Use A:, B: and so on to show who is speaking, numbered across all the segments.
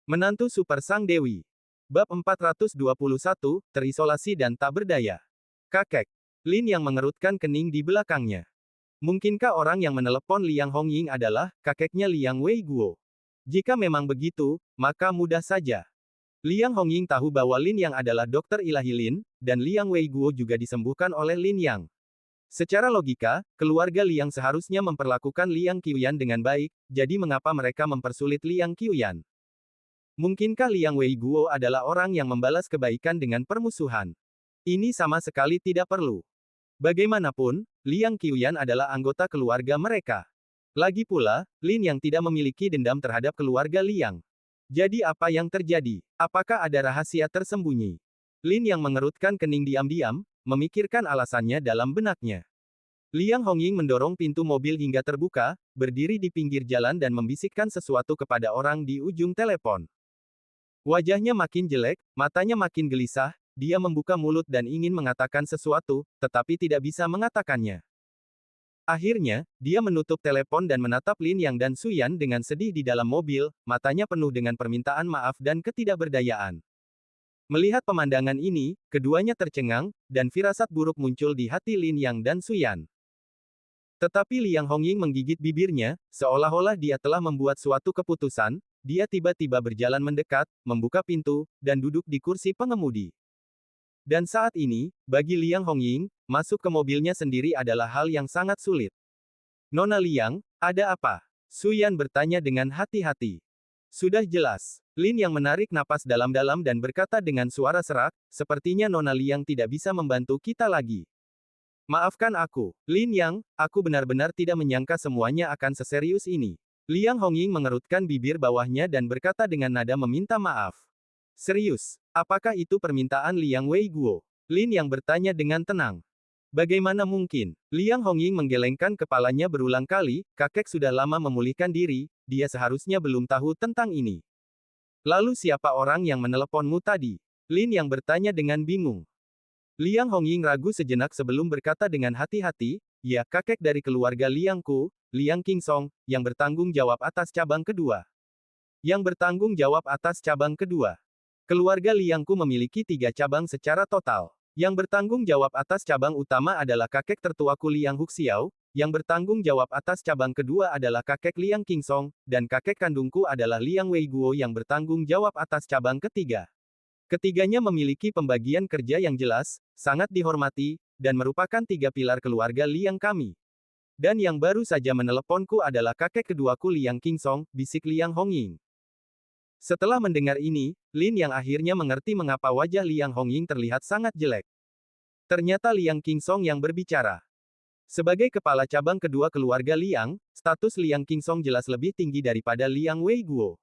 A: Menantu Super Sang Dewi. Bab 421, terisolasi dan tak berdaya. Kakek. Lin yang mengerutkan kening di belakangnya. Mungkinkah orang yang menelepon Liang Hongying adalah kakeknya Liang Weiguo? Jika memang begitu, maka mudah saja. Liang Hongying tahu bahwa Lin Yang adalah dokter ilahi Lin, dan Liang Weiguo juga disembuhkan oleh Lin Yang. Secara logika, keluarga Liang seharusnya memperlakukan Liang Qiuyan dengan baik, jadi mengapa mereka mempersulit Liang Qiuyan? Mungkinkah Liang Weiguo adalah orang yang membalas kebaikan dengan permusuhan? Ini sama sekali tidak perlu. Bagaimanapun, Liang Qiuyan adalah anggota keluarga mereka. Lagi pula, Lin yang tidak memiliki dendam terhadap keluarga Liang. Jadi apa yang terjadi? Apakah ada rahasia tersembunyi? Lin yang mengerutkan kening diam-diam, memikirkan alasannya dalam benaknya. Liang Hongying mendorong pintu mobil hingga terbuka, berdiri di pinggir jalan dan membisikkan sesuatu kepada orang di ujung telepon. Wajahnya makin jelek, matanya makin gelisah, dia membuka mulut dan ingin mengatakan sesuatu, tetapi tidak bisa mengatakannya. Akhirnya, dia menutup telepon dan menatap Lin Yang dan Suyan dengan sedih di dalam mobil, matanya penuh dengan permintaan maaf dan ketidakberdayaan. Melihat pemandangan ini, keduanya tercengang, dan firasat buruk muncul di hati Lin Yang dan Suyan. Tetapi Liang Hongying menggigit bibirnya, seolah-olah dia telah membuat suatu keputusan. Dia tiba-tiba berjalan mendekat, membuka pintu, dan duduk di kursi pengemudi. Dan saat ini, bagi Liang Hongying, masuk ke mobilnya sendiri adalah hal yang sangat sulit. Nona Liang, ada apa? Suyan bertanya dengan hati-hati. Sudah jelas. Lin yang menarik napas dalam-dalam dan berkata dengan suara serak, sepertinya Nona Liang tidak bisa membantu kita lagi. Maafkan aku, Lin Yang, aku benar-benar tidak menyangka semuanya akan seserius ini. Liang Hongying mengerutkan bibir bawahnya dan berkata dengan nada meminta maaf. Serius, apakah itu permintaan Liang Weiguo? Lin yang bertanya dengan tenang. Bagaimana mungkin? Liang Hongying menggelengkan kepalanya berulang kali, kakek sudah lama memulihkan diri, dia seharusnya belum tahu tentang ini. Lalu siapa orang yang meneleponmu tadi? Lin yang bertanya dengan bingung. Liang Hongying ragu sejenak sebelum berkata dengan hati-hati, ya, kakek dari keluarga Liangku, Liang Qingsong, yang bertanggung jawab atas cabang kedua. Yang bertanggung jawab atas cabang kedua. Keluarga Liangku memiliki 3 cabang secara total. Yang bertanggung jawab atas cabang utama adalah kakek tertuaku Liang Huxiao, yang bertanggung jawab atas cabang kedua adalah kakek Liang Qingsong, dan kakek kandungku adalah Liang Weiguo yang bertanggung jawab atas cabang ketiga. Ketiganya memiliki pembagian kerja yang jelas, sangat dihormati, dan merupakan 3 pilar keluarga Liang kami. Dan yang baru saja meneleponku adalah kakek keduaku Liang Qingsong, bisik Liang Hongying. Setelah mendengar ini, Lin yang akhirnya mengerti mengapa wajah Liang Hongying terlihat sangat jelek. Ternyata Liang Qingsong yang berbicara. Sebagai kepala cabang kedua keluarga Liang, status Liang Qingsong jelas lebih tinggi daripada Liang Weiguo.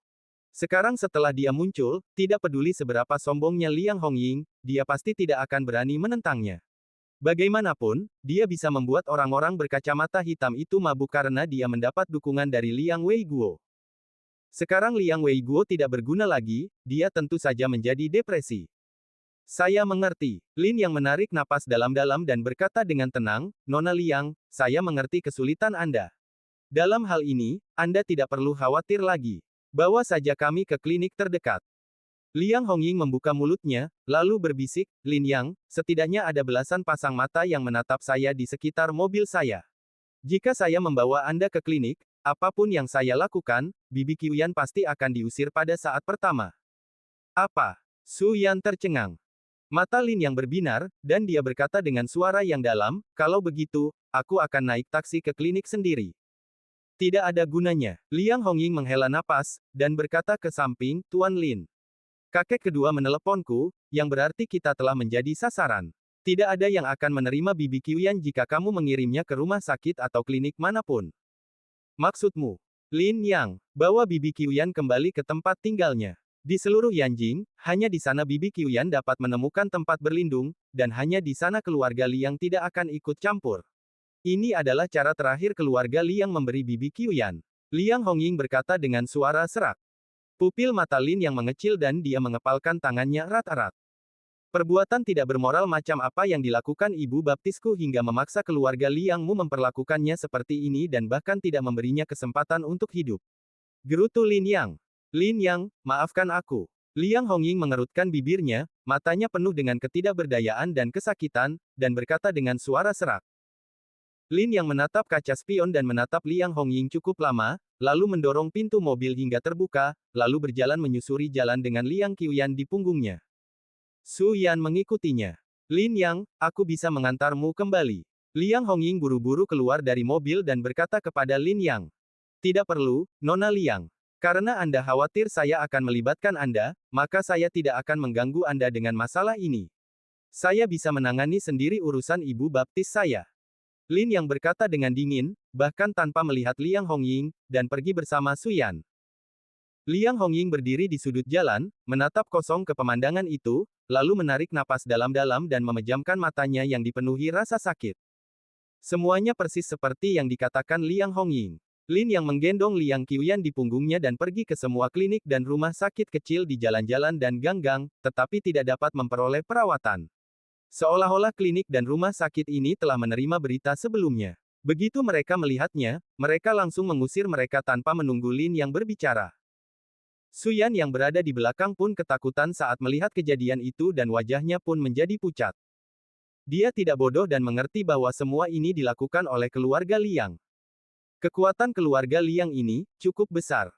A: Sekarang setelah dia muncul, tidak peduli seberapa sombongnya Liang Hongying, dia pasti tidak akan berani menentangnya. Bagaimanapun, dia bisa membuat orang-orang berkacamata hitam itu mabuk karena dia mendapat dukungan dari Liang Weiguo. Sekarang Liang Weiguo tidak berguna lagi, dia tentu saja menjadi depresi. Saya mengerti. Lin yang menarik napas dalam-dalam dan berkata dengan tenang, Nona Liang, saya mengerti kesulitan Anda. Dalam hal ini, Anda tidak perlu khawatir lagi. Bawa saja kami ke klinik terdekat. Liang Hongying membuka mulutnya, lalu berbisik, Lin Yang, setidaknya ada belasan pasang mata yang menatap saya di sekitar mobil saya. Jika saya membawa Anda ke klinik, apapun yang saya lakukan, Bibi Qiuyan pasti akan diusir pada saat pertama. Apa? Su Yan tercengang. Mata Lin yang berbinar, dan dia berkata dengan suara yang dalam, kalau begitu, aku akan naik taksi ke klinik sendiri. Tidak ada gunanya. Liang Hongying menghela napas, dan berkata ke samping, Tuan Lin. Kakek kedua meneleponku, yang berarti kita telah menjadi sasaran. Tidak ada yang akan menerima Bibi Qiuyan jika kamu mengirimnya ke rumah sakit atau klinik manapun. Maksudmu? Lin Yang, bawa Bibi Qiuyan kembali ke tempat tinggalnya. Di seluruh Yanjing, hanya di sana Bibi Qiuyan dapat menemukan tempat berlindung, dan hanya di sana keluarga Liang tidak akan ikut campur. Ini adalah cara terakhir keluarga Liang memberi Bibi Qiuyan. Liang Hongying berkata dengan suara serak. Pupil mata Lin yang mengecil dan dia mengepalkan tangannya erat-erat. Perbuatan tidak bermoral macam apa yang dilakukan ibu baptisku hingga memaksa keluarga Liangmu memperlakukannya seperti ini dan bahkan tidak memberinya kesempatan untuk hidup. Gerutu Lin Yang. Lin Yang, maafkan aku. Liang Hongying mengerutkan bibirnya, matanya penuh dengan ketidakberdayaan dan kesakitan, dan berkata dengan suara serak. Lin yang menatap kaca spion dan menatap Liang Hongying cukup lama, lalu mendorong pintu mobil hingga terbuka, lalu berjalan menyusuri jalan dengan Liang Qiuyan di punggungnya. Su Yan mengikutinya. Lin Yang, aku bisa mengantarmu kembali. Liang Hongying buru-buru keluar dari mobil dan berkata kepada Lin Yang. Tidak perlu, Nona Liang. Karena Anda khawatir saya akan melibatkan Anda, maka saya tidak akan mengganggu Anda dengan masalah ini. Saya bisa menangani sendiri urusan ibu baptis saya. Lin yang berkata dengan dingin, bahkan tanpa melihat Liang Hongying, dan pergi bersama Su Yan. Liang Hongying berdiri di sudut jalan, menatap kosong ke pemandangan itu, lalu menarik napas dalam-dalam dan memejamkan matanya yang dipenuhi rasa sakit. Semuanya persis seperti yang dikatakan Liang Hongying. Lin yang menggendong Liang Qiuyan di punggungnya dan pergi ke semua klinik dan rumah sakit kecil di jalan-jalan dan gang-gang, tetapi tidak dapat memperoleh perawatan. Seolah-olah klinik dan rumah sakit ini telah menerima berita sebelumnya. Begitu mereka melihatnya, mereka langsung mengusir mereka tanpa menunggu Lin yang berbicara. Su Yan yang berada di belakang pun ketakutan saat melihat kejadian itu dan wajahnya pun menjadi pucat. Dia tidak bodoh dan mengerti bahwa semua ini dilakukan oleh keluarga Liang. Kekuatan keluarga Liang ini cukup besar.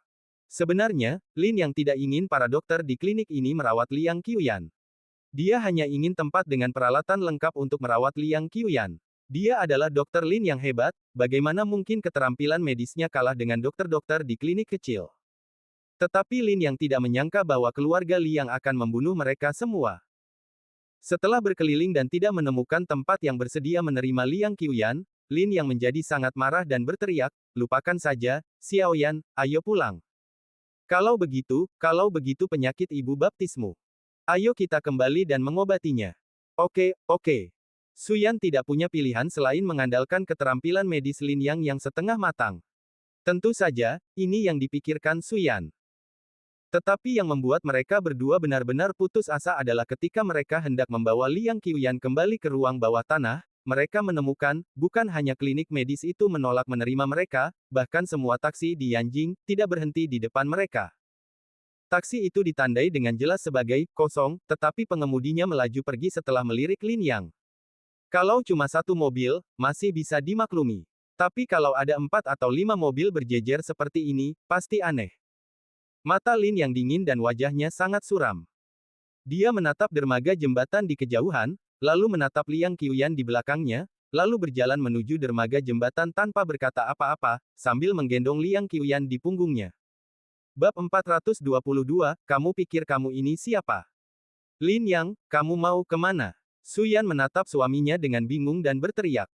A: Sebenarnya, Lin yang tidak ingin para dokter di klinik ini merawat Liang Qiuyan. Dia hanya ingin tempat dengan peralatan lengkap untuk merawat Liang Qiuyan. Dia adalah dokter Lin yang hebat, bagaimana mungkin keterampilan medisnya kalah dengan dokter-dokter di klinik kecil. Tetapi Lin yang tidak menyangka bahwa keluarga Liang akan membunuh mereka semua. Setelah berkeliling dan tidak menemukan tempat yang bersedia menerima Liang Qiuyan, Lin yang menjadi sangat marah dan berteriak, lupakan saja, Xiaoyan, ayo pulang. Kalau begitu penyakit ibu baptismu. Ayo kita kembali dan mengobatinya. Oke. Su Yan tidak punya pilihan selain mengandalkan keterampilan medis Lin yang setengah matang. Tentu saja, ini yang dipikirkan Su Yan. Tetapi yang membuat mereka berdua benar-benar putus asa adalah ketika mereka hendak membawa Liang Qiuyan kembali ke ruang bawah tanah, mereka menemukan, bukan hanya klinik medis itu menolak menerima mereka, bahkan semua taksi di Yanjing tidak berhenti di depan mereka. Taksi itu ditandai dengan jelas sebagai kosong, tetapi pengemudinya melaju pergi setelah melirik Lin Yang. Kalau cuma satu mobil, masih bisa dimaklumi. Tapi kalau ada 4 atau 5 mobil berjejer seperti ini, pasti aneh. Mata Lin Yang dingin dan wajahnya sangat suram. Dia menatap dermaga jembatan di kejauhan, lalu menatap Liang Qiuyan di belakangnya, lalu berjalan menuju dermaga jembatan tanpa berkata apa-apa, sambil menggendong Liang Qiuyan di punggungnya. Bab 422, kamu pikir kamu ini siapa? Lin Yang, kamu mau kemana? Su Yan menatap suaminya dengan bingung dan berteriak.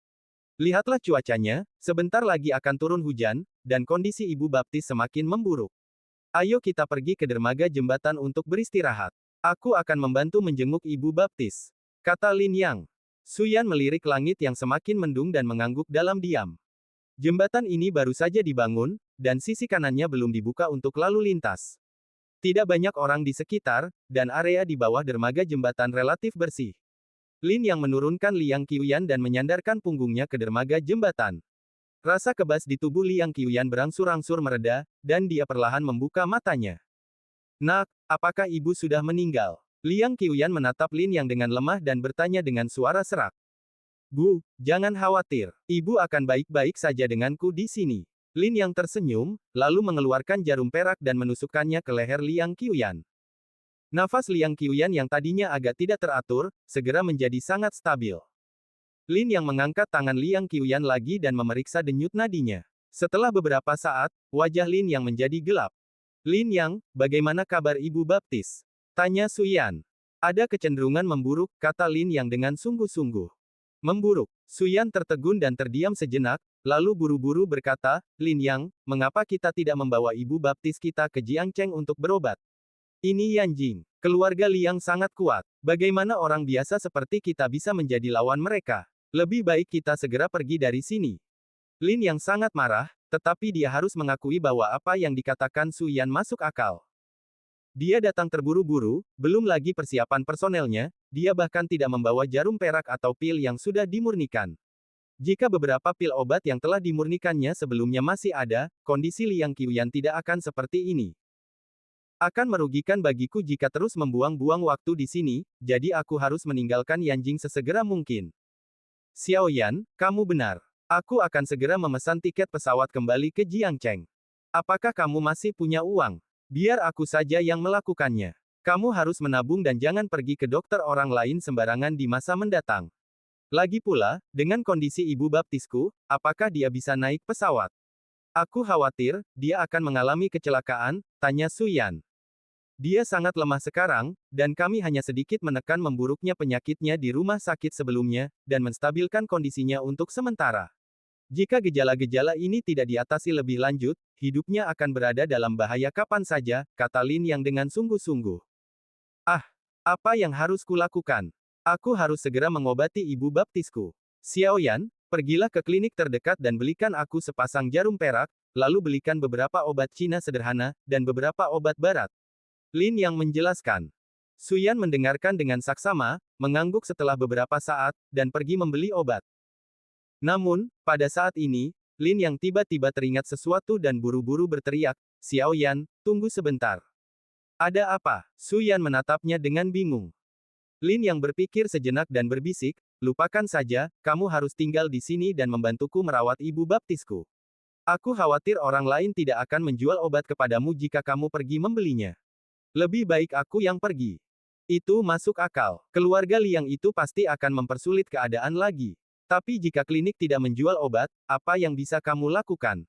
A: Lihatlah cuacanya, sebentar lagi akan turun hujan, dan kondisi ibu baptis semakin memburuk. Ayo kita pergi ke dermaga jembatan untuk beristirahat. Aku akan membantu menjenguk ibu baptis, kata Lin Yang. Su Yan melirik langit yang semakin mendung dan mengangguk dalam diam. Jembatan ini baru saja dibangun, dan sisi kanannya belum dibuka untuk lalu lintas. Tidak banyak orang di sekitar, dan area di bawah dermaga jembatan relatif bersih. Lin yang menurunkan Liang Qiuyan dan menyandarkan punggungnya ke dermaga jembatan. Rasa kebas di tubuh Liang Qiuyan berangsur-angsur mereda, dan dia perlahan membuka matanya. Nak, apakah ibu sudah meninggal? Liang Qiuyan menatap Lin yang dengan lemah dan bertanya dengan suara serak. Bu, jangan khawatir. Ibu akan baik-baik saja denganku di sini. Lin yang tersenyum, lalu mengeluarkan jarum perak dan menusukkannya ke leher Liang Qiuyan. Nafas Liang Qiuyan yang tadinya agak tidak teratur, segera menjadi sangat stabil. Lin yang mengangkat tangan Liang Qiuyan lagi dan memeriksa denyut nadinya. Setelah beberapa saat, wajah Lin yang menjadi gelap. Lin Yang, bagaimana kabar ibu baptis? Tanya Su Yan. Ada kecenderungan memburuk, kata Lin yang dengan sungguh-sungguh. Memburuk. Su Yan tertegun dan terdiam sejenak, lalu buru-buru berkata, Lin Yang, mengapa kita tidak membawa ibu baptis kita ke Jiangcheng untuk berobat? Ini Yanjing. Keluarga Liang sangat kuat. Bagaimana orang biasa seperti kita bisa menjadi lawan mereka? Lebih baik kita segera pergi dari sini. Lin yang sangat marah, tetapi dia harus mengakui bahwa apa yang dikatakan Su Yan masuk akal. Dia datang terburu-buru, belum lagi persiapan personelnya, dia bahkan tidak membawa jarum perak atau pil yang sudah dimurnikan. Jika beberapa pil obat yang telah dimurnikannya sebelumnya masih ada, kondisi Liang Qiuyan tidak akan seperti ini. Akan merugikan bagiku jika terus membuang-buang waktu di sini, jadi aku harus meninggalkan Yanjing sesegera mungkin. Xiao Yan, kamu benar. Aku akan segera memesan tiket pesawat kembali ke Jiangcheng. Apakah kamu masih punya uang? Biar aku saja yang melakukannya. Kamu harus menabung dan jangan pergi ke dokter orang lain sembarangan di masa mendatang. Lagi pula, dengan kondisi ibu baptisku, apakah dia bisa naik pesawat? Aku khawatir, dia akan mengalami kecelakaan, tanya Su Yan. Dia sangat lemah sekarang, dan kami hanya sedikit menekan memburuknya penyakitnya di rumah sakit sebelumnya, dan menstabilkan kondisinya untuk sementara. Jika gejala-gejala ini tidak diatasi lebih lanjut, hidupnya akan berada dalam bahaya kapan saja, kata Lin yang dengan sungguh-sungguh. Ah, apa yang harus kulakukan? Aku harus segera mengobati ibu baptisku. Xiao Yan, pergilah ke klinik terdekat dan belikan aku sepasang jarum perak, lalu belikan beberapa obat Cina sederhana, dan beberapa obat barat. Lin yang menjelaskan. Su Yan mendengarkan dengan saksama, mengangguk setelah beberapa saat, dan pergi membeli obat. Namun, pada saat ini, Lin yang tiba-tiba teringat sesuatu dan buru-buru berteriak, Xiao Yan, tunggu sebentar. Ada apa? Su Yan menatapnya dengan bingung. Lin yang berpikir sejenak dan berbisik, lupakan saja, kamu harus tinggal di sini dan membantuku merawat ibu baptisku. Aku khawatir orang lain tidak akan menjual obat kepadamu jika kamu pergi membelinya. Lebih baik aku yang pergi. Itu masuk akal. Keluarga Liang itu pasti akan mempersulit keadaan lagi. Tapi jika klinik tidak menjual obat, apa yang bisa kamu lakukan?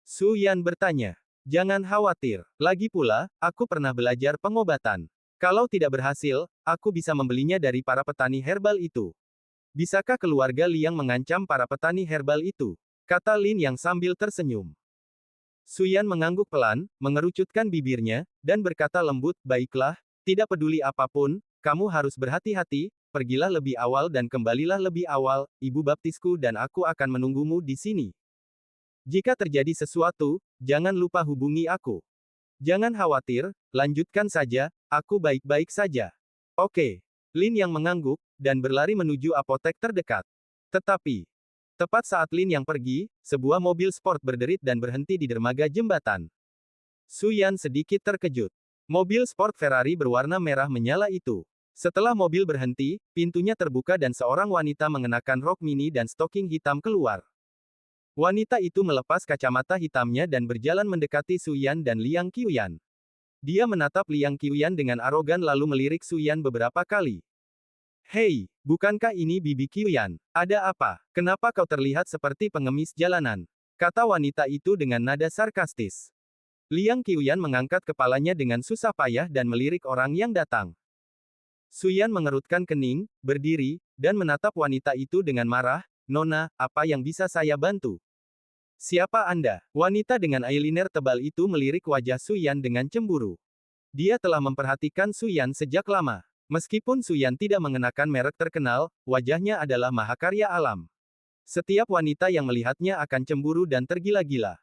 A: Su Yan bertanya. Jangan khawatir. Lagi pula, aku pernah belajar pengobatan. Kalau tidak berhasil, aku bisa membelinya dari para petani herbal itu. Bisakah keluarga Liang mengancam para petani herbal itu? Kata Lin yang sambil tersenyum. Su Yan mengangguk pelan, mengerucutkan bibirnya, dan berkata lembut, baiklah, tidak peduli apapun, kamu harus berhati-hati, pergilah lebih awal dan kembalilah lebih awal, ibu baptisku dan aku akan menunggumu di sini. Jika terjadi sesuatu, jangan lupa hubungi aku. Jangan khawatir, lanjutkan saja, aku baik-baik saja. Oke. Lin yang mengangguk, dan berlari menuju apotek terdekat. Tetapi, tepat saat Lin yang pergi, sebuah mobil sport berderit dan berhenti di dermaga jembatan. Su Yan sedikit terkejut. Mobil sport Ferrari berwarna merah menyala itu. Setelah mobil berhenti, pintunya terbuka dan seorang wanita mengenakan rok mini dan stoking hitam keluar. Wanita itu melepas kacamata hitamnya dan berjalan mendekati Su Yan dan Liang Qiuyan. Dia menatap Liang Qiuyan dengan arogan lalu melirik Su Yan beberapa kali. Hei, bukankah ini Bibi Qiuyan? Ada apa? Kenapa kau terlihat seperti pengemis jalanan? Kata wanita itu dengan nada sarkastis. Liang Qiuyan mengangkat kepalanya dengan susah payah dan melirik orang yang datang. Su Yan mengerutkan kening, berdiri, dan menatap wanita itu dengan marah, Nona, apa yang bisa saya bantu? Siapa Anda? Wanita dengan eyeliner tebal itu melirik wajah Su Yan dengan cemburu. Dia telah memperhatikan Su Yan sejak lama. Meskipun Su Yan tidak mengenakan merek terkenal, wajahnya adalah mahakarya alam. Setiap wanita yang melihatnya akan cemburu dan tergila-gila.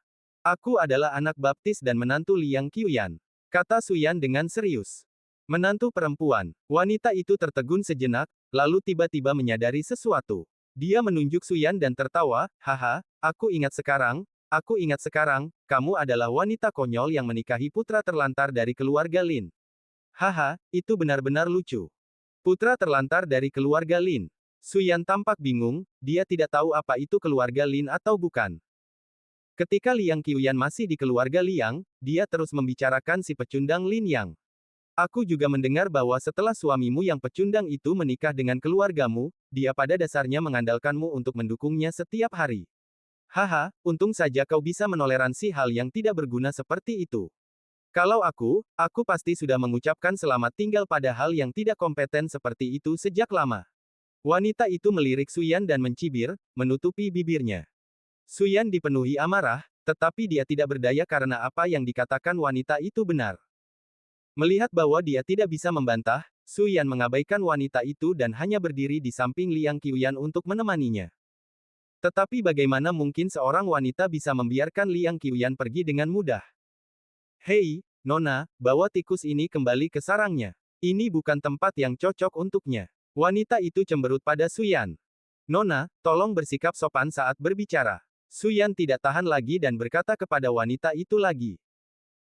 A: Aku adalah anak baptis dan menantu Liang Qiuyan, kata Su Yan dengan serius. Menantu perempuan. Wanita itu tertegun sejenak, lalu tiba-tiba menyadari sesuatu. Dia menunjuk Su Yan dan tertawa, haha, aku ingat sekarang, kamu adalah wanita konyol yang menikahi putra terlantar dari keluarga Lin. Haha, itu benar-benar lucu. Putra terlantar dari keluarga Lin. Su Yan tampak bingung, dia tidak tahu apa itu keluarga Lin atau bukan. Ketika Liang Qiuyan masih di keluarga Liang, dia terus membicarakan si pecundang Lin Yang. Aku juga mendengar bahwa setelah suamimu yang pecundang itu menikah dengan keluargamu, dia pada dasarnya mengandalkanmu untuk mendukungnya setiap hari. Haha, untung saja kau bisa menoleransi hal yang tidak berguna seperti itu. Kalau aku pasti sudah mengucapkan selamat tinggal pada hal yang tidak kompeten seperti itu sejak lama. Wanita itu melirik Su Yan dan mencibir, menutupi bibirnya. Su Yan dipenuhi amarah, tetapi dia tidak berdaya karena apa yang dikatakan wanita itu benar. Melihat bahwa dia tidak bisa membantah, Su Yan mengabaikan wanita itu dan hanya berdiri di samping Liang Qiuyan untuk menemaninya. Tetapi bagaimana mungkin seorang wanita bisa membiarkan Liang Qiuyan pergi dengan mudah? Hei, Nona, bawa tikus ini kembali ke sarangnya. Ini bukan tempat yang cocok untuknya. Wanita itu cemberut pada Su Yan. Nona, tolong bersikap sopan saat berbicara. Su Yan tidak tahan lagi dan berkata kepada wanita itu lagi.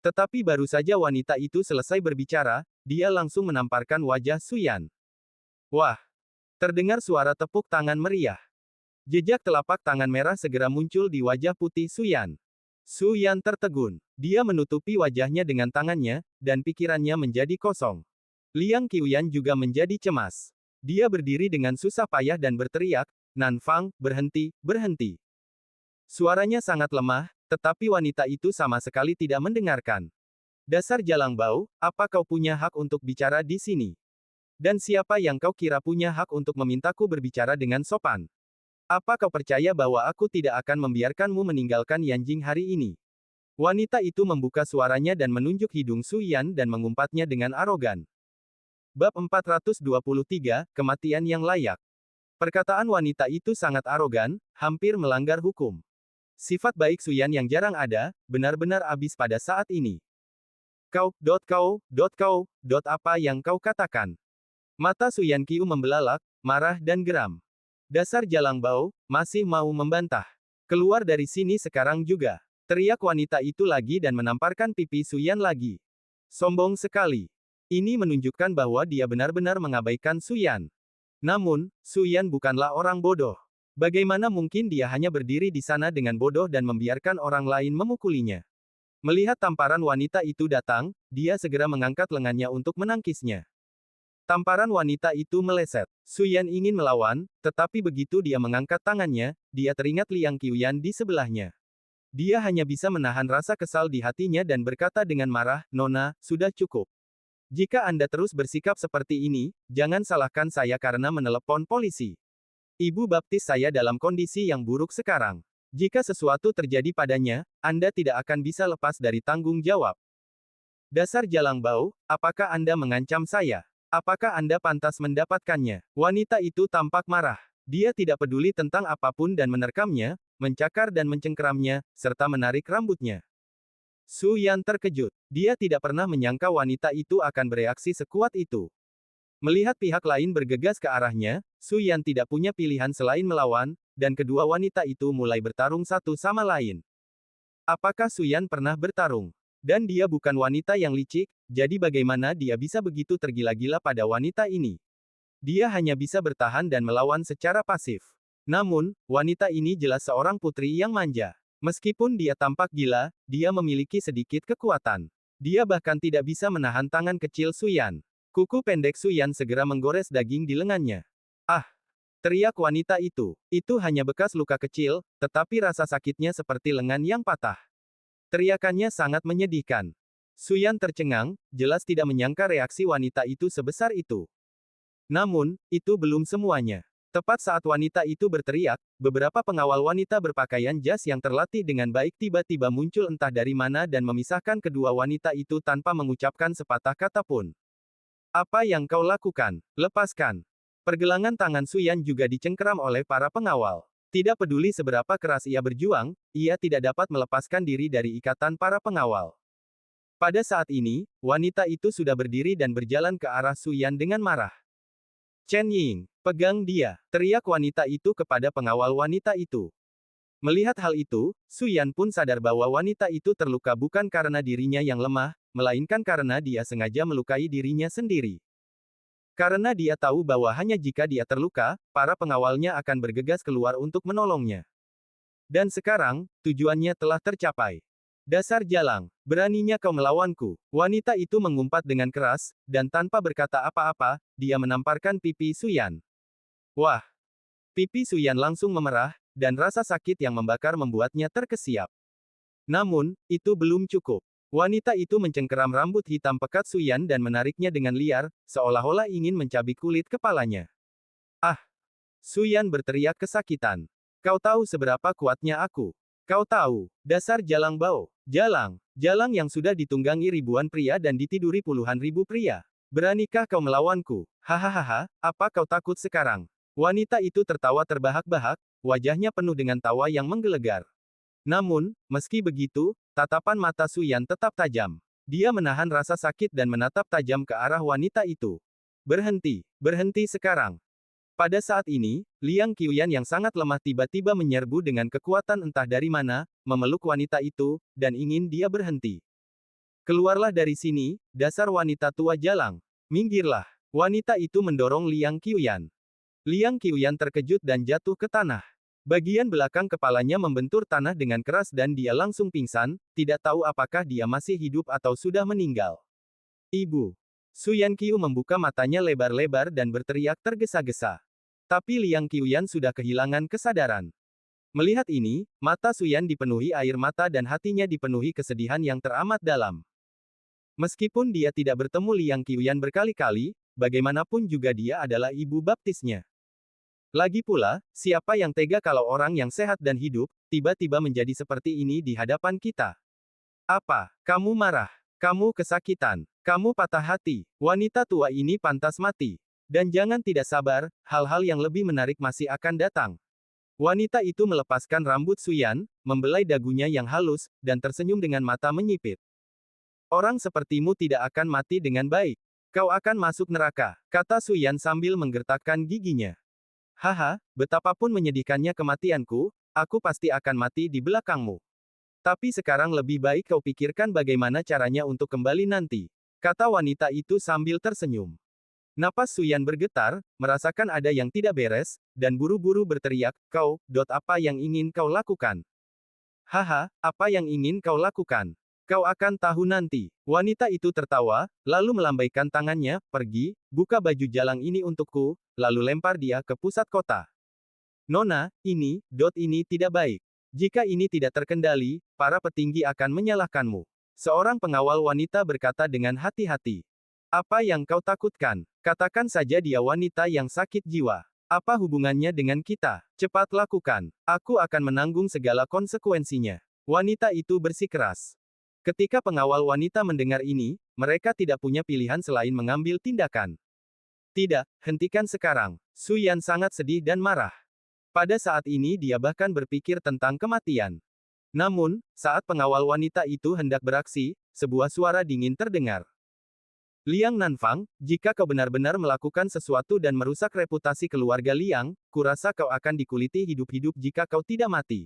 A: Tetapi baru saja wanita itu selesai berbicara, dia langsung menamparkan wajah Suyan. Wah! Terdengar suara tepuk tangan meriah. Jejak telapak tangan merah segera muncul di wajah putih Suyan. Suyan tertegun. Dia menutupi wajahnya dengan tangannya, dan pikirannya menjadi kosong. Liang Qiuyan juga menjadi cemas. Dia berdiri dengan susah payah dan berteriak, "Nanfang, berhenti, berhenti." Suaranya sangat lemah, tetapi wanita itu sama sekali tidak mendengarkan. Dasar jalang bau, apa kau punya hak untuk bicara di sini? Dan siapa yang kau kira punya hak untuk memintaku berbicara dengan sopan? Apa kau percaya bahwa aku tidak akan membiarkanmu meninggalkan Yanjing hari ini? Wanita itu membuka suaranya dan menunjuk hidung Su Yan dan mengumpatnya dengan arogan. Bab 423, Kematian yang Layak. Perkataan wanita itu sangat arogan, hampir melanggar hukum. Sifat baik Su Yan yang jarang ada, benar-benar habis pada saat ini. Apa yang kau katakan? Mata Su Yan Qiu membelalak, marah dan geram. Dasar jalang bau, masih mau membantah. Keluar dari sini sekarang juga. Teriak wanita itu lagi dan menamparkan pipi Su Yan lagi. Sombong sekali. Ini menunjukkan bahwa dia benar-benar mengabaikan Su Yan. Namun, Su Yan bukanlah orang bodoh. Bagaimana mungkin dia hanya berdiri di sana dengan bodoh dan membiarkan orang lain memukulinya? Melihat tamparan wanita itu datang, dia segera mengangkat lengannya untuk menangkisnya. Tamparan wanita itu meleset. Su Yan ingin melawan, tetapi begitu dia mengangkat tangannya, dia teringat Liang Qiuyan di sebelahnya. Dia hanya bisa menahan rasa kesal di hatinya dan berkata dengan marah, "Nona, sudah cukup. Jika Anda terus bersikap seperti ini, jangan salahkan saya karena menelepon polisi. Ibu baptis saya dalam kondisi yang buruk sekarang. Jika sesuatu terjadi padanya, Anda tidak akan bisa lepas dari tanggung jawab. Dasar jalang bau, apakah Anda mengancam saya? Apakah Anda pantas mendapatkannya?" Wanita itu tampak marah. Dia tidak peduli tentang apapun dan menerkamnya, mencakar dan mencengkeramnya, serta menarik rambutnya. Su Yan terkejut. Dia tidak pernah menyangka wanita itu akan bereaksi sekuat itu. Melihat pihak lain bergegas ke arahnya, Su Yan tidak punya pilihan selain melawan, dan kedua wanita itu mulai bertarung satu sama lain. Apakah Su Yan pernah bertarung? Dan dia bukan wanita yang licik, jadi bagaimana dia bisa begitu tergila-gila pada wanita ini? Dia hanya bisa bertahan dan melawan secara pasif. Namun, wanita ini jelas seorang putri yang manja. Meskipun dia tampak gila, dia memiliki sedikit kekuatan. Dia bahkan tidak bisa menahan tangan kecil Su Yan. Kuku pendek Su Yan segera menggores daging di lengannya. "Ah!" teriak wanita itu. Itu hanya bekas luka kecil, tetapi rasa sakitnya seperti lengan yang patah. Teriakannya sangat menyedihkan. Su Yan tercengang, jelas tidak menyangka reaksi wanita itu sebesar itu. Namun, itu belum semuanya. Tepat saat wanita itu berteriak, beberapa pengawal wanita berpakaian jas yang terlatih dengan baik tiba-tiba muncul entah dari mana dan memisahkan kedua wanita itu tanpa mengucapkan sepatah kata pun. "Apa yang kau lakukan? Lepaskan!" Pergelangan tangan Su Yan juga dicengkeram oleh para pengawal. Tidak peduli seberapa keras ia berjuang, ia tidak dapat melepaskan diri dari ikatan para pengawal. Pada saat ini, wanita itu sudah berdiri dan berjalan ke arah Su Yan dengan marah. "Chen Ying, pegang dia!" teriak wanita itu kepada pengawal wanita itu. Melihat hal itu, Su Yan pun sadar bahwa wanita itu terluka bukan karena dirinya yang lemah, melainkan karena dia sengaja melukai dirinya sendiri. Karena dia tahu bahwa hanya jika dia terluka, para pengawalnya akan bergegas keluar untuk menolongnya. Dan sekarang, tujuannya telah tercapai. "Dasar jalang, beraninya kau melawanku." Wanita itu mengumpat dengan keras, dan tanpa berkata apa-apa, dia menamparkan pipi Su Yan. Wah! Pipi Su Yan langsung memerah, dan rasa sakit yang membakar membuatnya terkesiap. Namun, itu belum cukup. Wanita itu mencengkeram rambut hitam pekat Su Yan dan menariknya dengan liar, seolah-olah ingin mencabik kulit kepalanya. "Ah!" Su Yan berteriak kesakitan. "Kau tahu seberapa kuatnya aku? Kau tahu, dasar jalang bau. Jalang. Jalang yang sudah ditunggangi ribuan pria dan ditiduri puluhan ribu pria. Beranikah kau melawanku? Hahaha, apa kau takut sekarang?" Wanita itu tertawa terbahak-bahak, wajahnya penuh dengan tawa yang menggelegar. Namun, meski begitu, tatapan mata Su Yan tetap tajam. Dia menahan rasa sakit dan menatap tajam ke arah wanita itu. "Berhenti, berhenti sekarang." Pada saat ini, Liang Qiuyan yang sangat lemah tiba-tiba menyerbu dengan kekuatan entah dari mana, memeluk wanita itu, dan ingin dia berhenti. Keluarlah dari sini, dasar wanita tua jalang. Minggirlah. Wanita itu mendorong Liang Qiuyan. Liang Qiuyan terkejut dan jatuh ke tanah. Bagian belakang kepalanya membentur tanah dengan keras dan dia langsung pingsan, tidak tahu apakah dia masih hidup atau sudah meninggal. Ibu. Su Yanqiu membuka matanya lebar-lebar dan berteriak tergesa-gesa. Tapi Liang Qiuyan sudah kehilangan kesadaran. Melihat ini, mata Su Yan dipenuhi air mata dan hatinya dipenuhi kesedihan yang teramat dalam. Meskipun dia tidak bertemu Liang Qiuyan berkali-kali, bagaimanapun juga dia adalah ibu baptisnya. Lagi pula, siapa yang tega kalau orang yang sehat dan hidup, tiba-tiba menjadi seperti ini di hadapan kita? Apa? Kamu marah? Kamu kesakitan? Kamu patah hati? Wanita tua ini pantas mati. Dan jangan tidak sabar, hal-hal yang lebih menarik masih akan datang. Wanita itu melepaskan rambut Su Yan, membelai dagunya yang halus, dan tersenyum dengan mata menyipit. Orang sepertimu tidak akan mati dengan baik. Kau akan masuk neraka, kata Su Yan sambil menggertakkan giginya. Haha, betapapun menyedihkannya kematianku, aku pasti akan mati di belakangmu. Tapi sekarang lebih baik kau pikirkan bagaimana caranya untuk kembali nanti, kata wanita itu sambil tersenyum. Napas Su Yan bergetar, merasakan ada yang tidak beres, dan buru-buru berteriak, apa yang ingin kau lakukan? Haha, apa yang ingin kau lakukan? Kau akan tahu nanti. Wanita itu tertawa, lalu melambaikan tangannya, pergi, buka baju jalang ini untukku, lalu lempar dia ke pusat kota. Nona, ini tidak baik. Jika ini tidak terkendali, para petinggi akan menyalahkanmu. Seorang pengawal wanita berkata dengan hati-hati. Apa yang kau takutkan? Katakan saja dia wanita yang sakit jiwa. Apa hubungannya dengan kita? Cepat lakukan. Aku akan menanggung segala konsekuensinya. Wanita itu bersikeras. Ketika pengawal wanita mendengar ini, mereka tidak punya pilihan selain mengambil tindakan. Tidak, hentikan sekarang. Su Yan sangat sedih dan marah. Pada saat ini dia bahkan berpikir tentang kematian. Namun, saat pengawal wanita itu hendak beraksi, sebuah suara dingin terdengar. Liang Nanfang, jika kau benar-benar melakukan sesuatu dan merusak reputasi keluarga Liang, kurasa kau akan dikuliti hidup-hidup jika kau tidak mati.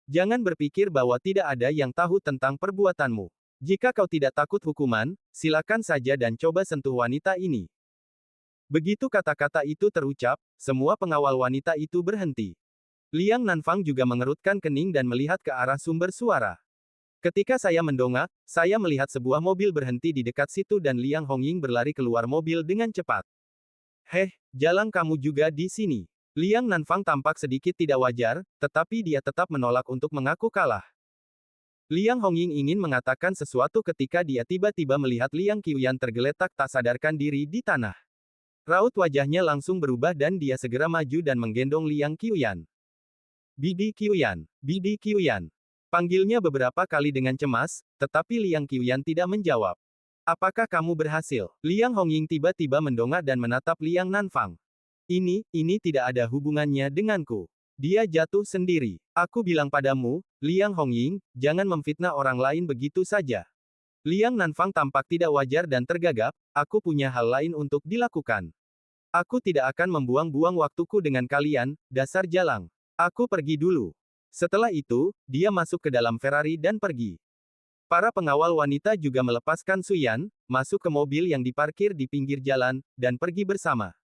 A: Jangan berpikir bahwa tidak ada yang tahu tentang perbuatanmu. Jika kau tidak takut hukuman, silakan saja dan coba sentuh wanita ini. Begitu kata-kata itu terucap, semua pengawal wanita itu berhenti. Liang Nanfang juga mengerutkan kening dan melihat ke arah sumber suara. Ketika saya mendongak, saya melihat sebuah mobil berhenti di dekat situ dan Liang Hongying berlari keluar mobil dengan cepat. Heh, jalang kamu juga di sini. Liang Nanfang tampak sedikit tidak wajar, tetapi dia tetap menolak untuk mengaku kalah. Liang Hongying ingin mengatakan sesuatu ketika dia tiba-tiba melihat Liang Qiuyan tergeletak tak sadarkan diri di tanah. Raut wajahnya langsung berubah dan dia segera maju dan menggendong Liang Qiuyan. Bibi Qiuyan, Bibi Qiuyan. Panggilnya beberapa kali dengan cemas, tetapi Liang Qiuyan tidak menjawab. Apakah kamu berhasil? Liang Hongying tiba-tiba mendongak dan menatap Liang Nanfang. Ini tidak ada hubungannya denganku. Dia jatuh sendiri. Aku bilang padamu, Liang Hongying, jangan memfitnah orang lain begitu saja. Liang Nanfang tampak tidak wajar dan tergagap, aku punya hal lain untuk dilakukan. Aku tidak akan membuang-buang waktuku dengan kalian, dasar jalang. Aku pergi dulu. Setelah itu, dia masuk ke dalam Ferrari dan pergi. Para pengawal wanita juga melepaskan Su Yan, masuk ke mobil yang diparkir di pinggir jalan, dan pergi bersama.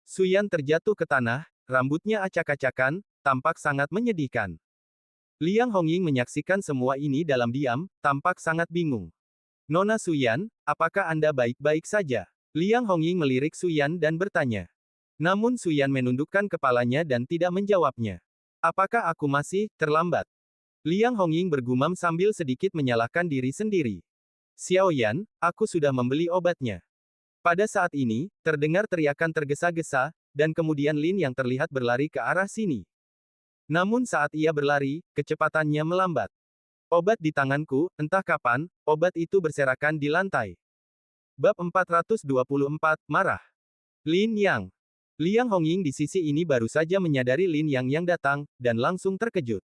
A: Su Yan terjatuh ke tanah, rambutnya acak-acakan, tampak sangat menyedihkan. Liang Hongying menyaksikan semua ini dalam diam, tampak sangat bingung. Nona Su Yan, apakah Anda baik-baik saja? Liang Hongying melirik Su Yan dan bertanya. Namun Su Yan menundukkan kepalanya dan tidak menjawabnya. Apakah aku masih terlambat? Liang Hongying bergumam sambil sedikit menyalahkan diri sendiri. Xiao Yan, aku sudah membeli obatnya. Pada saat ini, terdengar teriakan tergesa-gesa, dan kemudian Lin yang terlihat berlari ke arah sini. Namun saat ia berlari, kecepatannya melambat. Obat di tanganku, entah kapan, obat itu berserakan di lantai. Bab 424, Marah. Lin Yang. Liang Hongying di sisi ini baru saja menyadari Lin yang datang, dan langsung terkejut.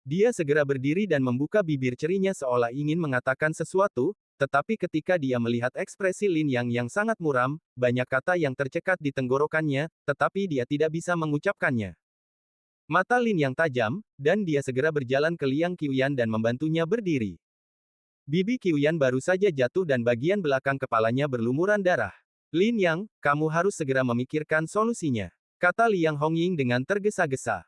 A: Dia segera berdiri dan membuka bibir cerinya seolah ingin mengatakan sesuatu, tetapi ketika dia melihat ekspresi Lin yang sangat muram, banyak kata yang tercekat di tenggorokannya, tetapi dia tidak bisa mengucapkannya. Mata Lin yang tajam, dan dia segera berjalan ke Liang Qiuyan dan membantunya berdiri. Bibi Qiuyan baru saja jatuh dan bagian belakang kepalanya berlumuran darah. Lin Yang, kamu harus segera memikirkan solusinya, kata Liang Hongying dengan tergesa-gesa.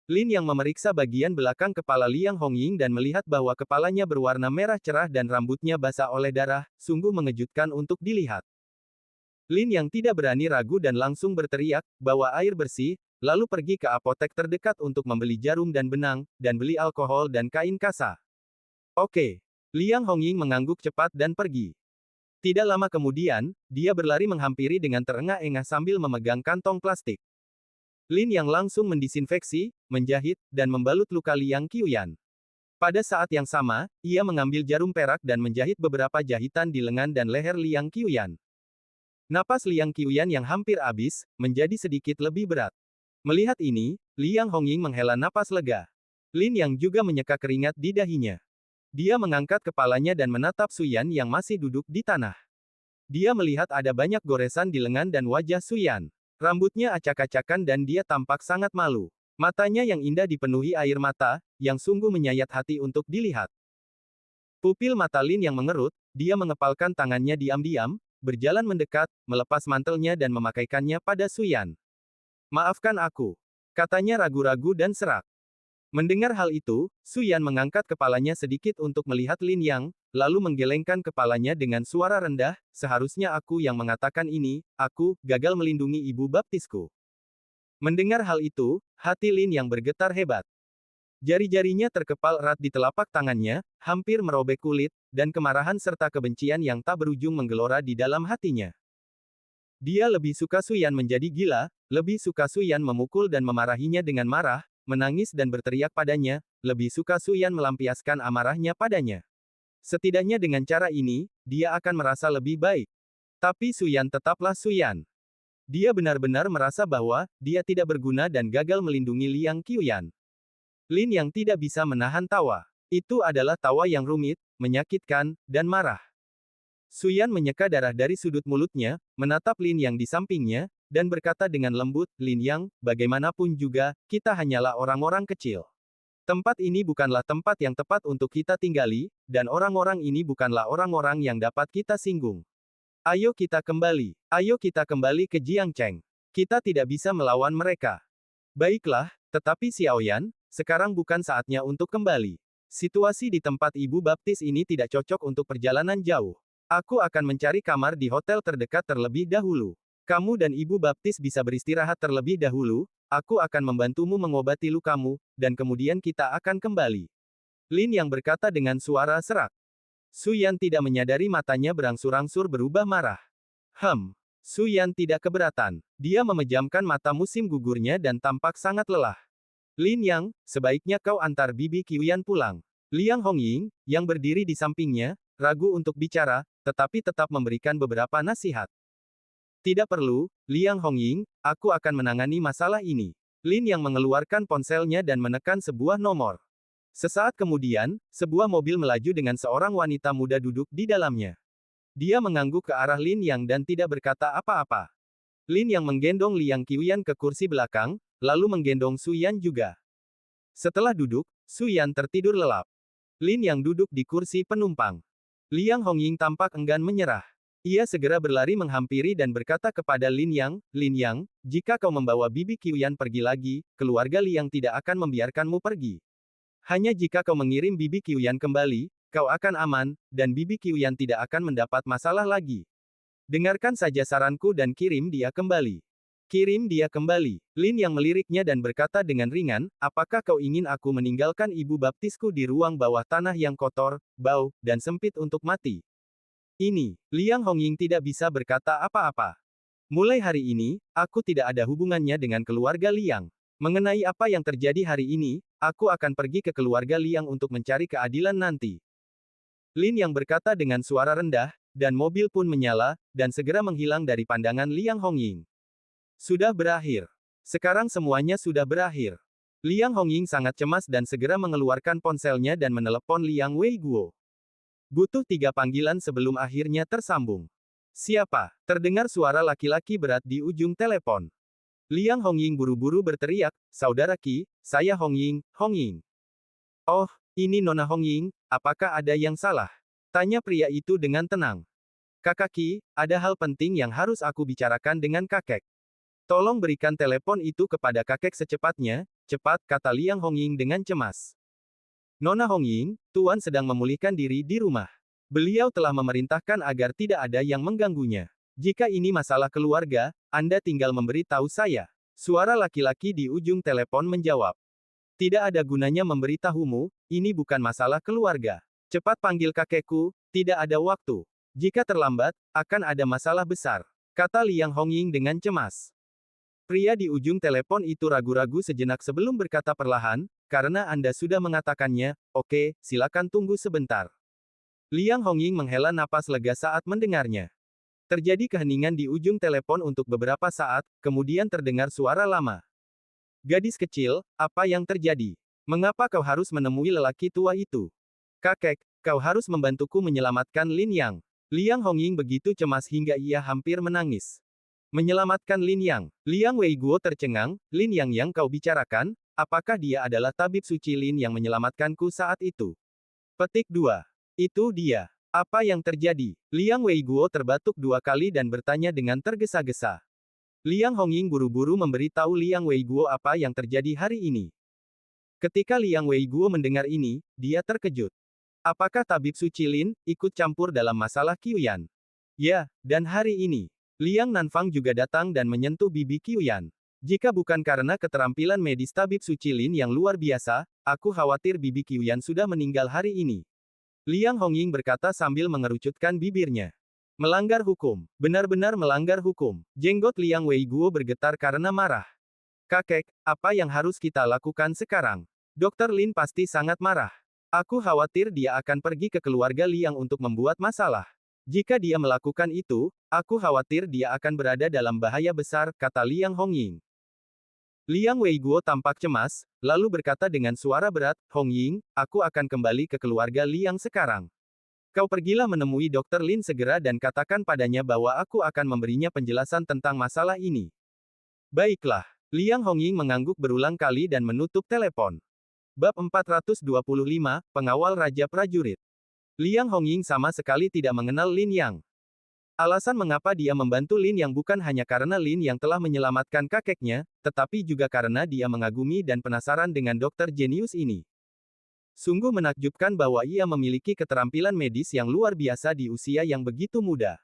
A: Lin Yang memeriksa bagian belakang kepala Liang Hongying dan melihat bahwa kepalanya berwarna merah cerah dan rambutnya basah oleh darah, sungguh mengejutkan untuk dilihat. Lin Yang tidak berani ragu dan langsung berteriak, bawa air bersih, lalu pergi ke apotek terdekat untuk membeli jarum dan benang, dan beli alkohol dan kain kasa. Oke. Liang Hongying mengangguk cepat dan pergi. Tidak lama kemudian, dia berlari menghampiri dengan terengah-engah sambil memegang kantong plastik. Lin Yang langsung mendisinfeksi, menjahit, dan membalut luka Liang Qiuyan. Pada saat yang sama, ia mengambil jarum perak dan menjahit beberapa jahitan di lengan dan leher Liang Qiuyan. Napas Liang Qiuyan yang hampir habis, menjadi sedikit lebih berat. Melihat ini, Liang Hongying menghela napas lega. Lin Yang juga menyeka keringat di dahinya. Dia mengangkat kepalanya dan menatap Suyan yang masih duduk di tanah. Dia melihat ada banyak goresan di lengan dan wajah Suyan. Rambutnya acak-acakan dan dia tampak sangat malu. Matanya yang indah dipenuhi air mata, yang sungguh menyayat hati untuk dilihat. Pupil mata Lin yang mengerut, dia mengepalkan tangannya diam-diam, berjalan mendekat, melepas mantelnya dan memakaikannya pada Suyan. Maafkan aku, katanya ragu-ragu dan serak. Mendengar hal itu, Suyan mengangkat kepalanya sedikit untuk melihat Lin Yang, lalu menggelengkan kepalanya dengan suara rendah, seharusnya aku yang mengatakan ini, aku, gagal melindungi ibu baptisku. Mendengar hal itu, hati Lin Yang bergetar hebat. Jari-jarinya terkepal erat di telapak tangannya, hampir merobek kulit, dan kemarahan serta kebencian yang tak berujung menggelora di dalam hatinya. Dia lebih suka Suyan menjadi gila, lebih suka Suyan memukul dan memarahinya dengan marah, menangis dan berteriak padanya, lebih suka Suyan melampiaskan amarahnya padanya. Setidaknya dengan cara ini, dia akan merasa lebih baik. Tapi Suyan tetaplah Suyan. Dia benar-benar merasa bahwa, dia tidak berguna dan gagal melindungi Liang Qiuyan. Lin Yang tidak bisa menahan tawa. Itu adalah tawa yang rumit, menyakitkan, dan marah. Suyan menyeka darah dari sudut mulutnya, menatap Lin Yang di sampingnya, dan berkata dengan lembut, Lin Yang, bagaimanapun juga, kita hanyalah orang-orang kecil. Tempat ini bukanlah tempat yang tepat untuk kita tinggali, dan orang-orang ini bukanlah orang-orang yang dapat kita singgung. Ayo kita kembali ke Jiangcheng. Kita tidak bisa melawan mereka. Baiklah, tetapi Xiaoyan, sekarang bukan saatnya untuk kembali. Situasi di tempat ibu baptis ini tidak cocok untuk perjalanan jauh. Aku akan mencari kamar di hotel terdekat terlebih dahulu. Kamu dan ibu baptis bisa beristirahat terlebih dahulu, aku akan membantumu mengobati lukamu, dan kemudian kita akan kembali. Lin Yang berkata dengan suara serak. Suyan tidak menyadari matanya berangsur-angsur berubah marah. Suyan tidak keberatan. Dia memejamkan mata musim gugurnya dan tampak sangat lelah. Lin Yang, sebaiknya kau antar Bibi Qiuyan pulang. Liang Hongying, yang berdiri di sampingnya, ragu untuk bicara, tetapi tetap memberikan beberapa nasihat. Tidak perlu, Liang Hongying, aku akan menangani masalah ini. Lin Yang mengeluarkan ponselnya dan menekan sebuah nomor. Sesaat kemudian, sebuah mobil melaju dengan seorang wanita muda duduk di dalamnya. Dia mengangguk ke arah Lin Yang dan tidak berkata apa-apa. Lin Yang menggendong Liang Qiuyan ke kursi belakang, lalu menggendong Suyan juga. Setelah duduk, Suyan tertidur lelap. Lin Yang duduk di kursi penumpang. Liang Hongying tampak enggan menyerah. Ia segera berlari menghampiri dan berkata kepada Lin Yang, jika kau membawa Bibi Qiuyan pergi lagi, keluarga Liang tidak akan membiarkanmu pergi. Hanya jika kau mengirim Bibi Qiuyan kembali, kau akan aman, dan Bibi Qiuyan tidak akan mendapat masalah lagi. Dengarkan saja saranku dan kirim dia kembali. Kirim dia kembali. Lin Yang meliriknya dan berkata dengan ringan, apakah kau ingin aku meninggalkan ibu baptisku di ruang bawah tanah yang kotor, bau, dan sempit untuk mati? Ini, Liang Hongying tidak bisa berkata apa-apa. Mulai hari ini, aku tidak ada hubungannya dengan keluarga Liang. Mengenai apa yang terjadi hari ini, aku akan pergi ke keluarga Liang untuk mencari keadilan nanti. Lin Yang berkata dengan suara rendah, dan mobil pun menyala, dan segera menghilang dari pandangan Liang Hongying. Sudah berakhir. Sekarang semuanya sudah berakhir. Liang Hongying sangat cemas dan segera mengeluarkan ponselnya dan menelepon Liang Weiguo. Butuh 3 panggilan sebelum akhirnya tersambung. Siapa? Terdengar suara laki-laki berat di ujung telepon. Liang Hongying buru-buru berteriak, Saudara Qi, saya Hongying. Oh, ini Nona Hongying, apakah ada yang salah? Tanya pria itu dengan tenang. Kakaki, ada hal penting yang harus aku bicarakan dengan kakek. Tolong berikan telepon itu kepada kakek secepatnya, cepat, kata Liang Hongying dengan cemas. Nona Hongying, Tuan sedang memulihkan diri di rumah. Beliau telah memerintahkan agar tidak ada yang mengganggunya. Jika ini masalah keluarga, Anda tinggal memberi tahu saya. Suara laki-laki di ujung telepon menjawab. Tidak ada gunanya memberitahumu, ini bukan masalah keluarga. Cepat panggil kakekku, tidak ada waktu. Jika terlambat, akan ada masalah besar, kata Liang Hongying dengan cemas. Pria di ujung telepon itu ragu-ragu sejenak sebelum berkata perlahan, karena Anda sudah mengatakannya, oke, silakan tunggu sebentar. Liang Hongying menghela napas lega saat mendengarnya. Terjadi keheningan di ujung telepon untuk beberapa saat, kemudian terdengar suara lama. Gadis kecil, apa yang terjadi? Mengapa kau harus menemui lelaki tua itu? Kakek, kau harus membantuku menyelamatkan Lin Yang. Liang Hongying begitu cemas hingga ia hampir menangis. Menyelamatkan Lin Yang. Liang Weiguo tercengang, Lin Yang yang kau bicarakan, apakah dia adalah tabib suci Lin yang menyelamatkanku saat itu? Petik 2. Itu dia. Apa yang terjadi? Liang Weiguo terbatuk 2 kali dan bertanya dengan tergesa-gesa. Liang Hongying buru-buru memberitahu Liang Weiguo apa yang terjadi hari ini. Ketika Liang Weiguo mendengar ini, dia terkejut. Apakah tabib suci Lin ikut campur dalam masalah Qiuyan? Ya, dan hari ini, Liang Nanfang juga datang dan menyentuh bibi Qiuyan. Jika bukan karena keterampilan medis tabib suci Lin yang luar biasa, aku khawatir bibi Qiuyan sudah meninggal hari ini. Liang Hongying berkata sambil mengerucutkan bibirnya. Melanggar hukum, benar-benar melanggar hukum. Jenggot Liang Weiguo bergetar karena marah. Kakek, apa yang harus kita lakukan sekarang? Dokter Lin pasti sangat marah. Aku khawatir dia akan pergi ke keluarga Liang untuk membuat masalah. Jika dia melakukan itu, aku khawatir dia akan berada dalam bahaya besar, kata Liang Hongying. Liang Weiguo tampak cemas, lalu berkata dengan suara berat, Hongying, aku akan kembali ke keluarga Liang sekarang. Kau pergilah menemui Dokter Lin segera dan katakan padanya bahwa aku akan memberinya penjelasan tentang masalah ini. Baiklah. Liang Hongying mengangguk berulang kali dan menutup telepon. Bab 425, Pengawal Raja Prajurit. Liang Hongying sama sekali tidak mengenal Lin Yang. Alasan mengapa dia membantu Lin Yang bukan hanya karena Lin Yang telah menyelamatkan kakeknya, tetapi juga karena dia mengagumi dan penasaran dengan dokter jenius ini. Sungguh menakjubkan bahwa ia memiliki keterampilan medis yang luar biasa di usia yang begitu muda.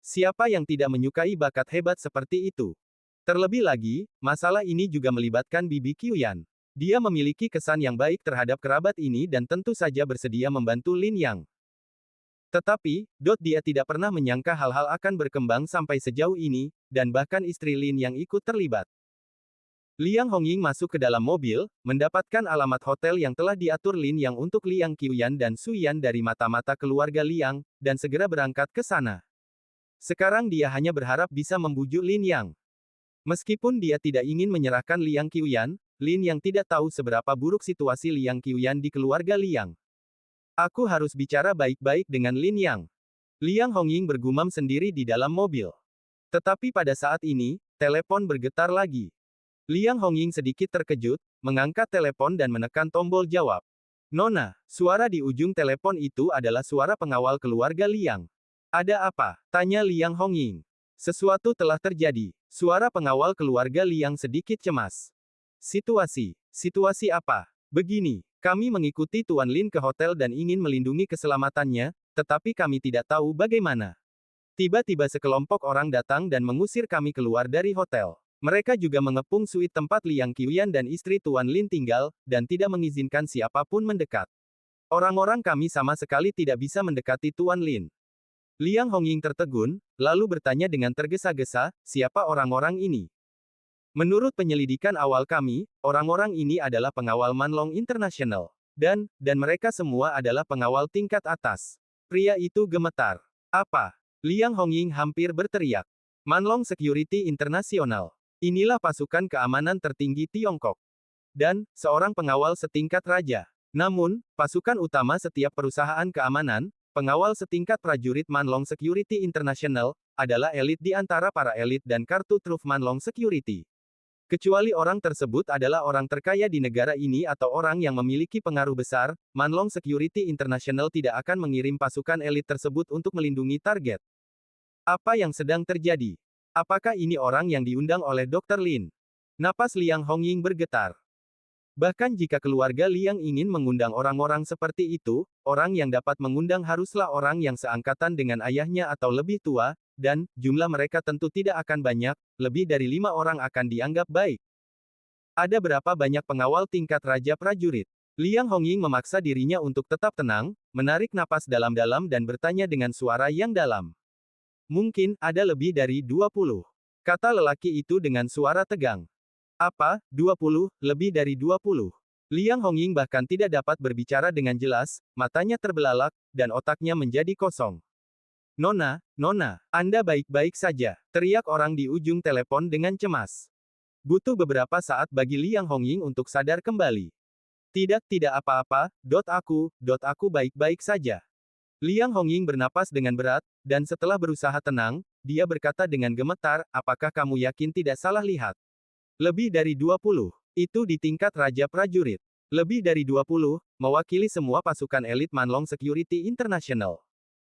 A: Siapa yang tidak menyukai bakat hebat seperti itu? Terlebih lagi, masalah ini juga melibatkan bibi Qiuyan. Dia memiliki kesan yang baik terhadap kerabat ini dan tentu saja bersedia membantu Lin Yang. Tetapi, dia tidak pernah menyangka hal-hal akan berkembang sampai sejauh ini, dan bahkan istri Lin yang ikut terlibat. Liang Hongying masuk ke dalam mobil, mendapatkan alamat hotel yang telah diatur Lin Yang untuk Liang Qiuyan dan Su Yan dari mata-mata keluarga Liang, dan segera berangkat ke sana. Sekarang dia hanya berharap bisa membujuk Lin Yang. Meskipun dia tidak ingin menyerahkan Liang Qiuyan, Lin Yang tidak tahu seberapa buruk situasi Liang Qiuyan di keluarga Liang. Aku harus bicara baik-baik dengan Lin Yang. Liang Hongying bergumam sendiri di dalam mobil. Tetapi pada saat ini, telepon bergetar lagi. Liang Hongying sedikit terkejut, mengangkat telepon dan menekan tombol jawab. Nona, suara di ujung telepon itu adalah suara pengawal keluarga Liang. Ada apa? Tanya Liang Hongying. Sesuatu telah terjadi. Suara pengawal keluarga Liang sedikit cemas. Situasi apa? Begini, kami mengikuti Tuan Lin ke hotel dan ingin melindungi keselamatannya, tetapi kami tidak tahu bagaimana. Tiba-tiba sekelompok orang datang dan mengusir kami keluar dari hotel. Mereka juga mengepung suite tempat Liang Qiuyan dan istri Tuan Lin tinggal, dan tidak mengizinkan siapapun mendekat. Orang-orang kami sama sekali tidak bisa mendekati Tuan Lin. Liang Hongying tertegun, lalu bertanya dengan tergesa-gesa, siapa orang-orang ini? Menurut penyelidikan awal kami, orang-orang ini adalah pengawal Manlong International. Dan mereka semua adalah pengawal tingkat atas. Pria itu gemetar. Apa? Liang Hongying hampir berteriak. Manlong Security International. Inilah pasukan keamanan tertinggi Tiongkok. Dan, seorang pengawal setingkat raja. Namun, pasukan utama setiap perusahaan keamanan, pengawal setingkat prajurit Manlong Security International, adalah elit di antara para elit dan kartu truf Manlong Security. Kecuali orang tersebut adalah orang terkaya di negara ini atau orang yang memiliki pengaruh besar, Manlong Security International tidak akan mengirim pasukan elit tersebut untuk melindungi target. Apa yang sedang terjadi? Apakah ini orang yang diundang oleh Dr. Lin? Napas Liang Hongying bergetar. Bahkan jika keluarga Liang ingin mengundang orang-orang seperti itu, orang yang dapat mengundang haruslah orang yang seangkatan dengan ayahnya atau lebih tua, dan jumlah mereka tentu tidak akan banyak, lebih dari 5 orang akan dianggap baik. Ada berapa banyak pengawal tingkat Raja Prajurit? Liang Hongying memaksa dirinya untuk tetap tenang, menarik napas dalam-dalam dan bertanya dengan suara yang dalam. Mungkin, ada lebih dari 20. Kata lelaki itu dengan suara tegang. Apa, 20, lebih dari 20. Liang Hongying bahkan tidak dapat berbicara dengan jelas, matanya terbelalak, dan otaknya menjadi kosong. Nona, Nona, Anda baik-baik saja, teriak orang di ujung telepon dengan cemas. Butuh beberapa saat bagi Liang Hongying untuk sadar kembali. Tidak apa-apa, aku baik-baik saja. Liang Hongying bernapas dengan berat, dan setelah berusaha tenang, dia berkata dengan gemetar, apakah kamu yakin tidak salah lihat? Lebih dari 20. Itu di tingkat Raja Prajurit. Lebih dari 20, mewakili semua pasukan elit Manlong Security International.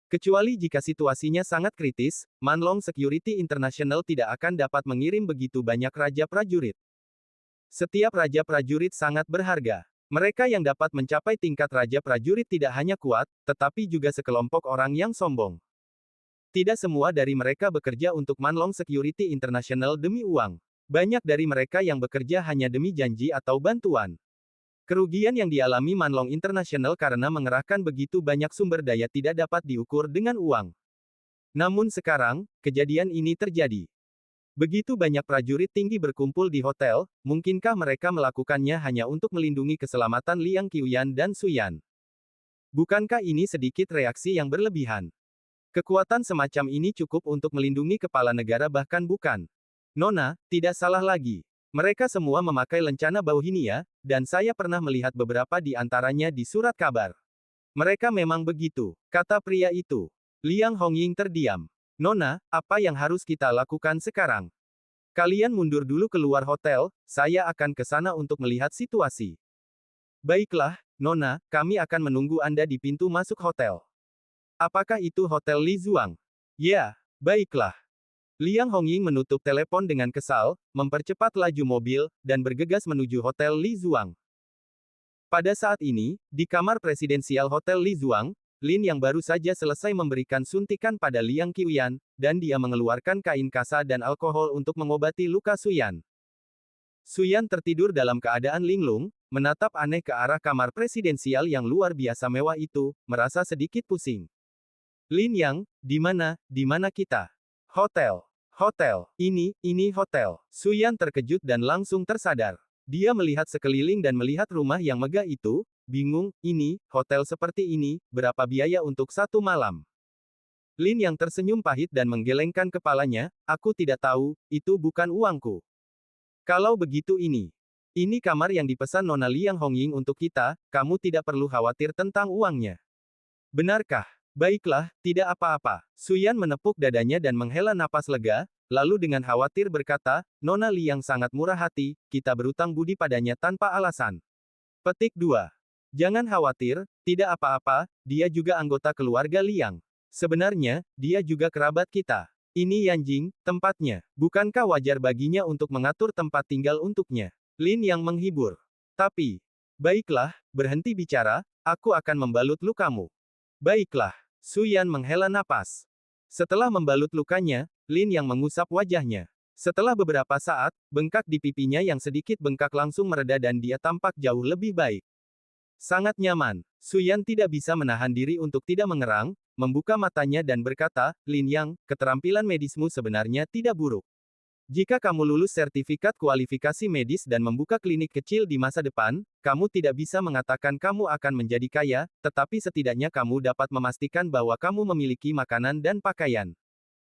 A: Kecuali jika situasinya sangat kritis, Manlong Security International tidak akan dapat mengirim begitu banyak Raja Prajurit. Setiap Raja Prajurit sangat berharga. Mereka yang dapat mencapai tingkat Raja Prajurit tidak hanya kuat, tetapi juga sekelompok orang yang sombong. Tidak semua dari mereka bekerja untuk Manlong Security International demi uang. Banyak dari mereka yang bekerja hanya demi janji atau bantuan. Kerugian yang dialami Manlong International karena mengerahkan begitu banyak sumber daya tidak dapat diukur dengan uang. Namun sekarang, kejadian ini terjadi. Begitu banyak prajurit tinggi berkumpul di hotel, mungkinkah mereka melakukannya hanya untuk melindungi keselamatan Liang Qiuyan dan Suyan? Bukankah ini sedikit reaksi yang berlebihan? Kekuatan semacam ini cukup untuk melindungi kepala negara bahkan bukan? Nona, tidak salah lagi. Mereka semua memakai lencana bauhinia, dan saya pernah melihat beberapa di antaranya di surat kabar. Mereka memang begitu, kata pria itu. Liang Hongying terdiam. Nona, apa yang harus kita lakukan sekarang? Kalian mundur dulu keluar hotel, saya akan ke sana untuk melihat situasi. Baiklah, Nona, kami akan menunggu Anda di pintu masuk hotel. Apakah itu Hotel Li Zuang? Ya, baiklah. Liang Hongying menutup telepon dengan kesal, mempercepat laju mobil, dan bergegas menuju Hotel Li Zuang. Pada saat ini, di kamar presidensial Hotel Li Zuang, Lin yang baru saja selesai memberikan suntikan pada Liang Qiuyan, dan dia mengeluarkan kain kasa dan alkohol untuk mengobati luka Suyan. Suyan tertidur dalam keadaan linglung, menatap aneh ke arah kamar presidensial yang luar biasa mewah itu, merasa sedikit pusing. Lin Yang, di mana kita? Hotel. Hotel. Ini hotel. Suyan terkejut dan langsung tersadar. Dia melihat sekeliling dan melihat rumah yang megah itu, bingung, hotel seperti ini, berapa biaya untuk 1 malam? Lin yang tersenyum pahit dan menggelengkan kepalanya, aku tidak tahu, itu bukan uangku. Kalau begitu ini kamar yang dipesan Nona Liang Hongying untuk kita, kamu tidak perlu khawatir tentang uangnya. Benarkah? Baiklah, tidak apa-apa. Suyan menepuk dadanya dan menghela napas lega, lalu dengan khawatir berkata, Nona Liang sangat murah hati, kita berutang budi padanya tanpa alasan. Petik 2. Jangan khawatir, tidak apa-apa, dia juga anggota keluarga Liang. Sebenarnya, dia juga kerabat kita. Ini Yanjing, tempatnya. Bukankah wajar baginya untuk mengatur tempat tinggal untuknya? Lin yang menghibur. Tapi, baiklah, berhenti bicara, aku akan membalut lukamu. Baiklah. Suyan menghela napas. Setelah membalut lukanya, Lin yang mengusap wajahnya. Setelah beberapa saat, bengkak di pipinya yang sedikit bengkak langsung mereda dan dia tampak jauh lebih baik. Sangat nyaman. Suyan tidak bisa menahan diri untuk tidak mengerang, membuka matanya dan berkata, Lin Yang, keterampilan medismu sebenarnya tidak buruk. Jika kamu lulus sertifikat kualifikasi medis dan membuka klinik kecil di masa depan, kamu tidak bisa mengatakan kamu akan menjadi kaya, tetapi setidaknya kamu dapat memastikan bahwa kamu memiliki makanan dan pakaian.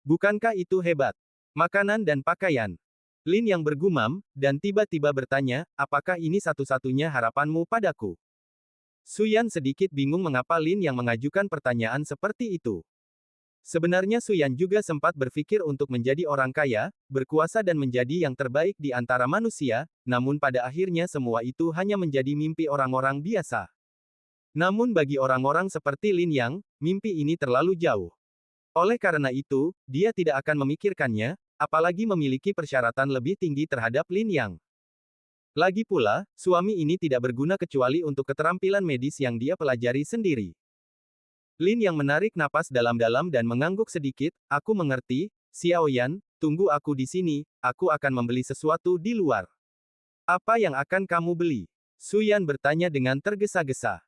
A: Bukankah itu hebat? Makanan dan pakaian. Lin yang bergumam, dan tiba-tiba bertanya, apakah ini satu-satunya harapanmu padaku? Suyan sedikit bingung mengapa Lin yang mengajukan pertanyaan seperti itu. Sebenarnya Su Yan juga sempat berpikir untuk menjadi orang kaya, berkuasa dan menjadi yang terbaik di antara manusia, namun pada akhirnya semua itu hanya menjadi mimpi orang-orang biasa. Namun bagi orang-orang seperti Lin Yang, mimpi ini terlalu jauh. Oleh karena itu, dia tidak akan memikirkannya, apalagi memiliki persyaratan lebih tinggi terhadap Lin Yang. Lagi pula, suami ini tidak berguna kecuali untuk keterampilan medis yang dia pelajari sendiri. Lin yang menarik napas dalam-dalam dan mengangguk sedikit, aku mengerti, Xiao Yan, tunggu aku di sini, aku akan membeli sesuatu di luar. Apa yang akan kamu beli? Su Yan bertanya dengan tergesa-gesa.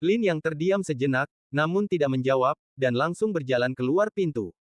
A: Lin yang terdiam sejenak, namun tidak menjawab, dan langsung berjalan keluar pintu.